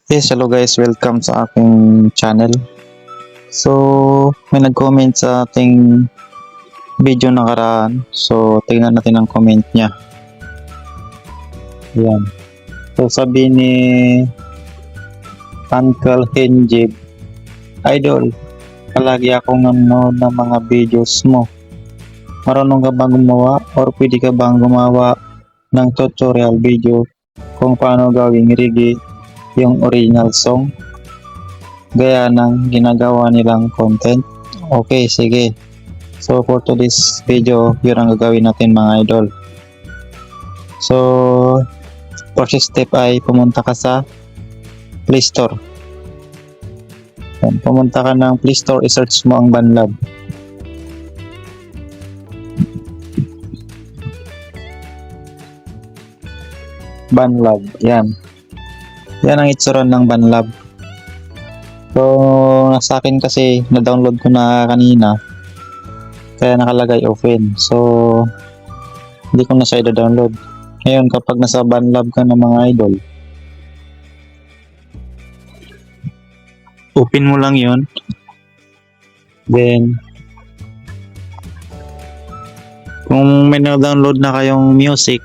Yes, hello guys, welcome sa aking channel. So, may nag-comment sa ating video nakaraan. So, tingnan natin ang comment niya. Ayan. So, sabi ni Uncle Henjib, Idol, palagi akong nanonood ng mga videos mo. Marunong ka bang gumawa or pwede ka bang gumawa ng tutorial video kung paano gawing reggae yung original song gaya ng ginagawa nilang content? Okay, sige. So for today's video, yun ang gagawin natin mga idol. So first step ay pumunta ka sa Play Store. Pumunta ka ng Play Store, i-search mo ang Banlab. Banlab, yan. Yan ang itsura ng Banlab. So, sa akin kasi, na-download ko na kanina. Kaya nakalagay open. So, hindi ko na siya i-download. Ngayon, kapag nasa Banlab ka na mga idol, open mo lang yun. Then, kung may na-download na kayong music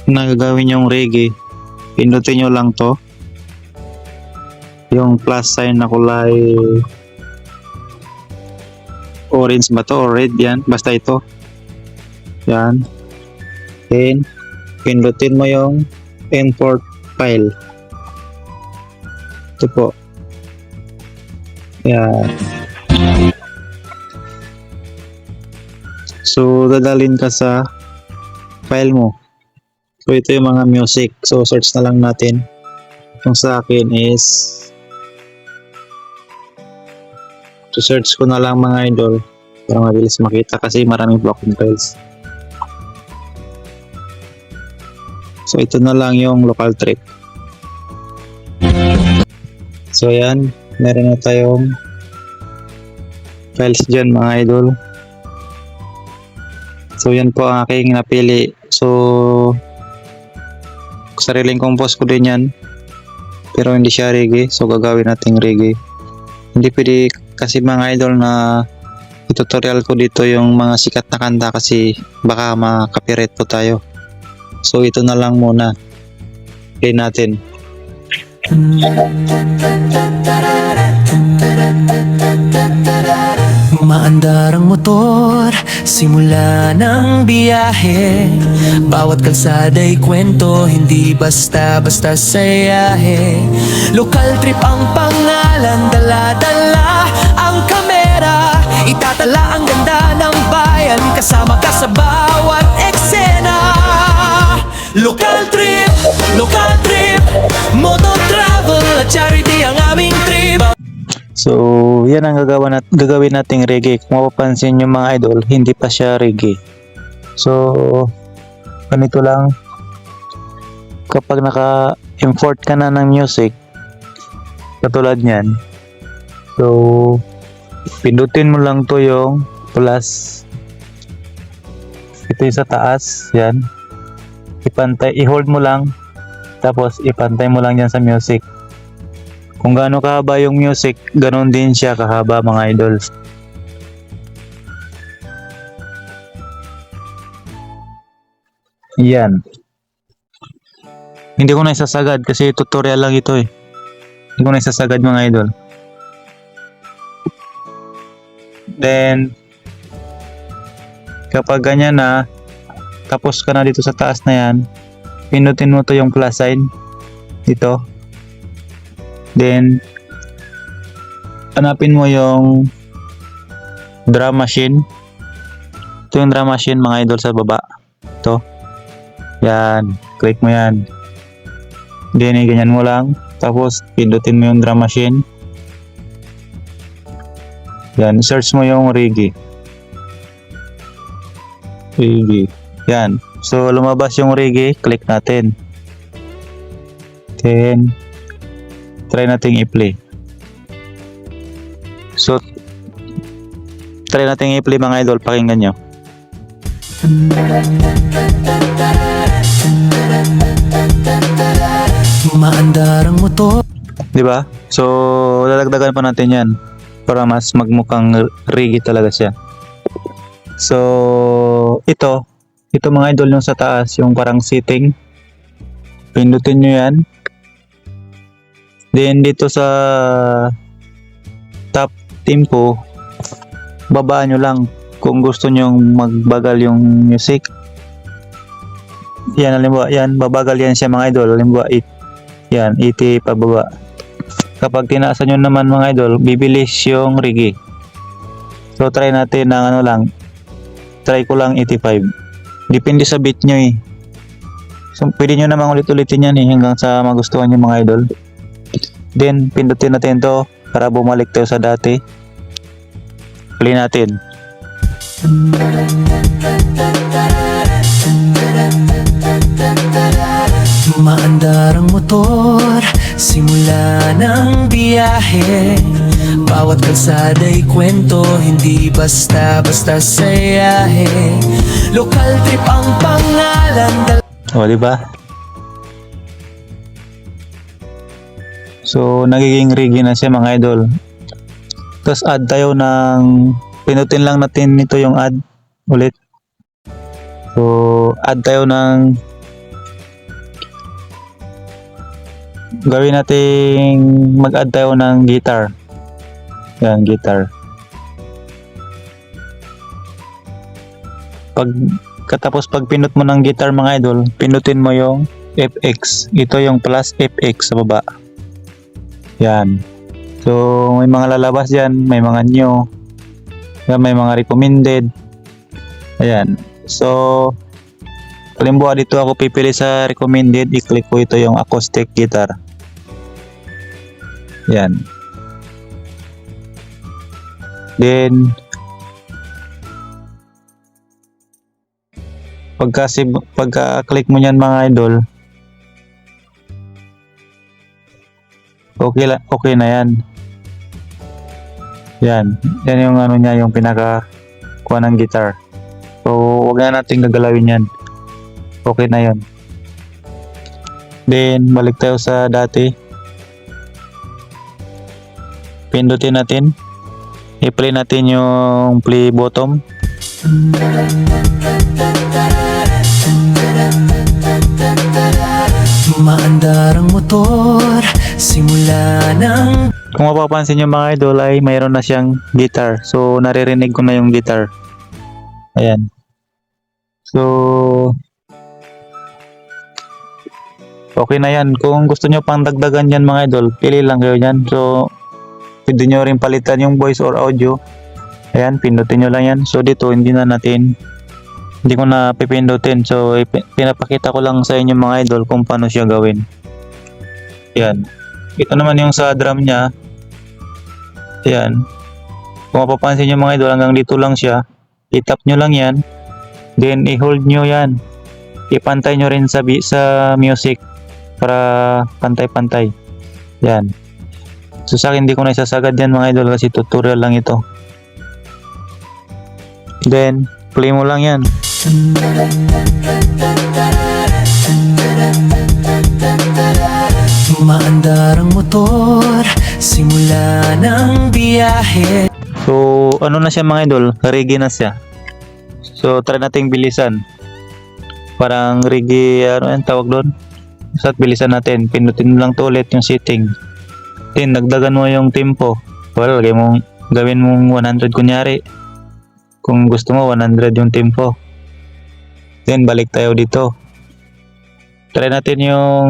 na gagawin yung reggae, pindutin nyo lang to, yung plus sign na kulay orange ba to or red, yan, basta ito, yan. Then pindutin mo yung import file, ito po, yan. So dadalhin ka sa file mo. So ito yung mga music. So search na lang natin. Yung sa akin is, so search ko na lang mga idol para mabilis makita kasi maraming broken files. So ito na lang yung local trip. So yan, meron na tayong files dyan mga idol. So yan po ang aking napili. So sariling compose ko din yan, pero hindi siya reggae, so gagawin nating reggae. Hindi pwede kasi mga idol na tutorial ko dito yung mga sikat na kanta kasi baka ma-copyright po tayo. So ito na lang muna, play natin. Maandar ang motor, simula ng biyahe. Bawat kalsada'y kwento, hindi basta-basta sayahe. Local trip ang pangalan, dala-dala ang kamera. Itatala ang ganda ng bayan, kasama ka sa bawat eksena. Local trip, moto travel at charity ang aming trip. So yan ang gagawin nating reggae. Kung mapapansin nyo mga idol, hindi pa siya reggae. So ganito lang, kapag naka-import ka na ng music katulad nyan, so pindutin mo lang to yung plus, ito yung sa taas, yan, ipantay, i-hold mo lang, tapos ipantay mo lang dyan sa music. Kung gaano kahaba yung music, ganon din siya kahaba mga idol. Yan. Hindi ko na isasagad kasi tutorial lang ito eh. Hindi ko na isasagad mga idol. Then kapag ganyan na, tapos ka na dito sa taas na yan, pinutin mo to yung plus sign dito. Then hanapin mo yung drum machine. Ito yung drum machine mga idol sa baba. Ito. Yan, click mo yan. Then ganyan mo lang, tapos pindutin mo yung drum machine. Yan, search mo yung reggae. Reggae. Yan. So lumabas yung reggae, click natin. Then try nating i-play. So try nating i-play mga idol, pakinggan nyo. Maandar ang motor. Di ba? So, dadagdagan pa natin yan para mas magmukhang reggae talaga siya. So, ito mga idol yung sa taas, yung parang sitting. Pindutin nyo yan. Then, dito sa top tempo, babaan nyo lang kung gusto nyo magbagal yung music. Yan, halimbawa, yan, babagal yan siya mga idol. Halimbawa, yan, 80 pababa. Kapag tinaasan nyo naman mga idol, bibilis yung reggae. So, try natin ng ano lang. Try ko lang 85. Depende sa beat nyo eh. So, pwede nyo namang ulit-ulitin yan eh, hanggang sa magustuhan nyo mga idol. Then, pindutin natin to para bumalik tayo sa dati. Play natin. Maandar ang motor, simula ng biyahe. Bawat kalsada'y kwento, hindi basta-basta sayahe. Local trip ang pangalan. O, di ba? So, nagiging reggae na siya mga idol. Tapos add tayo ng, pinutin lang natin nito yung add ulit. So, add tayo ng, gawin nating mag-add tayo ng guitar. Yan, guitar. Pag pinut mo ng guitar mga idol, pinutin mo yung FX. Ito yung plus FX sa baba. Yan. So, may mga lalabas dyan, may mga new, yan, may mga recommended. Ayan. So, halimbawa dito ako pipili sa recommended, i-click ko ito yung acoustic guitar. Yan. Then, pagka-click mo yan mga idol, okay na yan. Yan yung ano niya, yung pinaka kuha ng guitar. So, wag na natin gagalawin yan. Okay na yon. Then, balik tayo sa dati. Pindutin natin. I-play natin yung play bottom. Maandar ang motor, simula ng... Kung mapapansin nyo mga idol ay mayroon na siyang guitar. So, naririnig ko na yung guitar. Ayan. So, okay na yan. Kung gusto nyo pang dagdagan yan mga idol, pili lang kayo yan. So, pwede nyo rin palitan yung voice or audio. Ayan, pindutin nyo lang yan. So, dito hindi ko na pipindutin. So, pinapakita ko lang sa inyo mga idol kung paano siya gawin. Ayan. Ito naman yung sa drum niya. Ayan. Kung mapapansin nyo mga idol, hanggang dito lang siya. I-tap nyo lang yan. Then, i-hold nyo yan. Ipantay nyo rin sa music para pantay-pantay. Yan. So, sa akin, hindi ko na isasagad yan mga idol kasi tutorial lang ito. Then, play mo lang yan. Maandar ang motor, simula ng biyahe. So, ano na siya mga idol? Reggae na siya. So, try nating bilisan. Parang reggae, ano yung tawag doon? So, at bilisan natin. Pinutin lang to ulit yung setting. Then, nagdagan mo yung tempo. Well, gawin mong 100 kunyari. Kung gusto mo, 100 yung tempo. Then, balik tayo dito. Try natin yung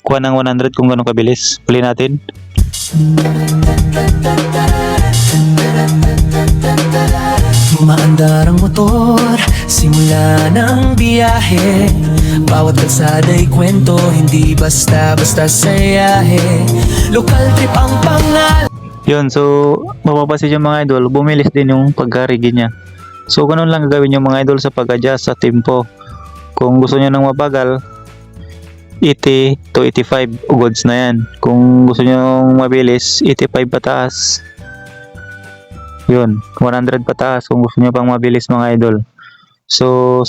kuha ng 100 kung gano'ng kabilis. Play natin. Maandar ang motor, simula ng biyahe. Bawat kalsada'y kwento, hindi basta-basta sayahe. Local trip ang pangalan. Yun, so mapapansin yung mga idol, bumilis din yung pagkarigi niya. So ganun lang gagawin yung mga idol sa pag-adjust sa tempo. Kung gusto niyo nang mabagal, 80 to 85 ugods na yan. Kung gusto niyo mabilis, 85 pataas. Yun, 100 pataas kung gusto niyo pang mabilis mga idol. So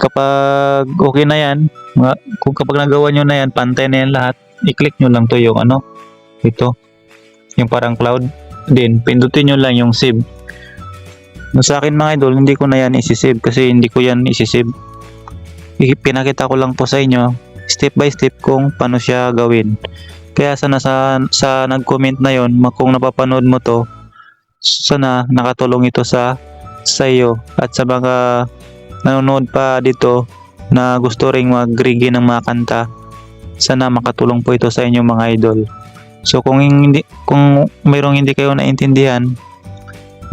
kapag okay na yan, Kung kapag nagawa nyo na yan, pantay na yan lahat, i-click nyo lang to yung ito, yung parang cloud. Then, pindutin nyo lang yung save. Sa akin mga idol, hindi ko na yan isi-save kasi hindi ko yan isi-save. Pinakita ko lang po sa inyo, step by step kung paano siya gawin. Kaya sana sa nag-comment na yon, kung napapanood mo to, sana nakatulong ito sa iyo at sa mga nanonood pa dito na gusto ring mag-reggae ng mga kanta, sana makatulong po ito sa inyo mga idol. So kung mayroong hindi kayo naintindihan,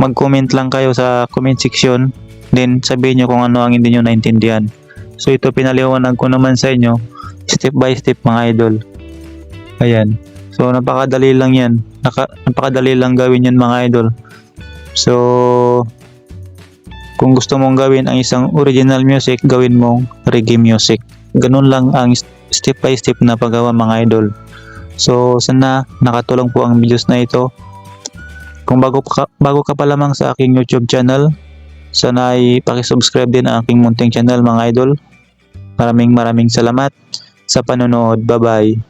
mag-comment lang kayo sa comment section, then sabihin nyo kung ano ang hindi nyo naintindihan. So ito pinaliwanag ko naman sa inyo step by step mga idol. Ayan. So napakadali lang yan. Napakadali lang gawin yan mga idol. So kung gusto mong gawin ang isang original music, gawin mong reggae music. Ganun lang ang step by step na paggawa mga idol. So sana nakatulong po ang videos na ito. Kung bago ka pa lamang sa aking YouTube channel, sana ay paki-subscribe din ang aking munting channel mga idol. Maraming salamat sa panonood. Bye bye.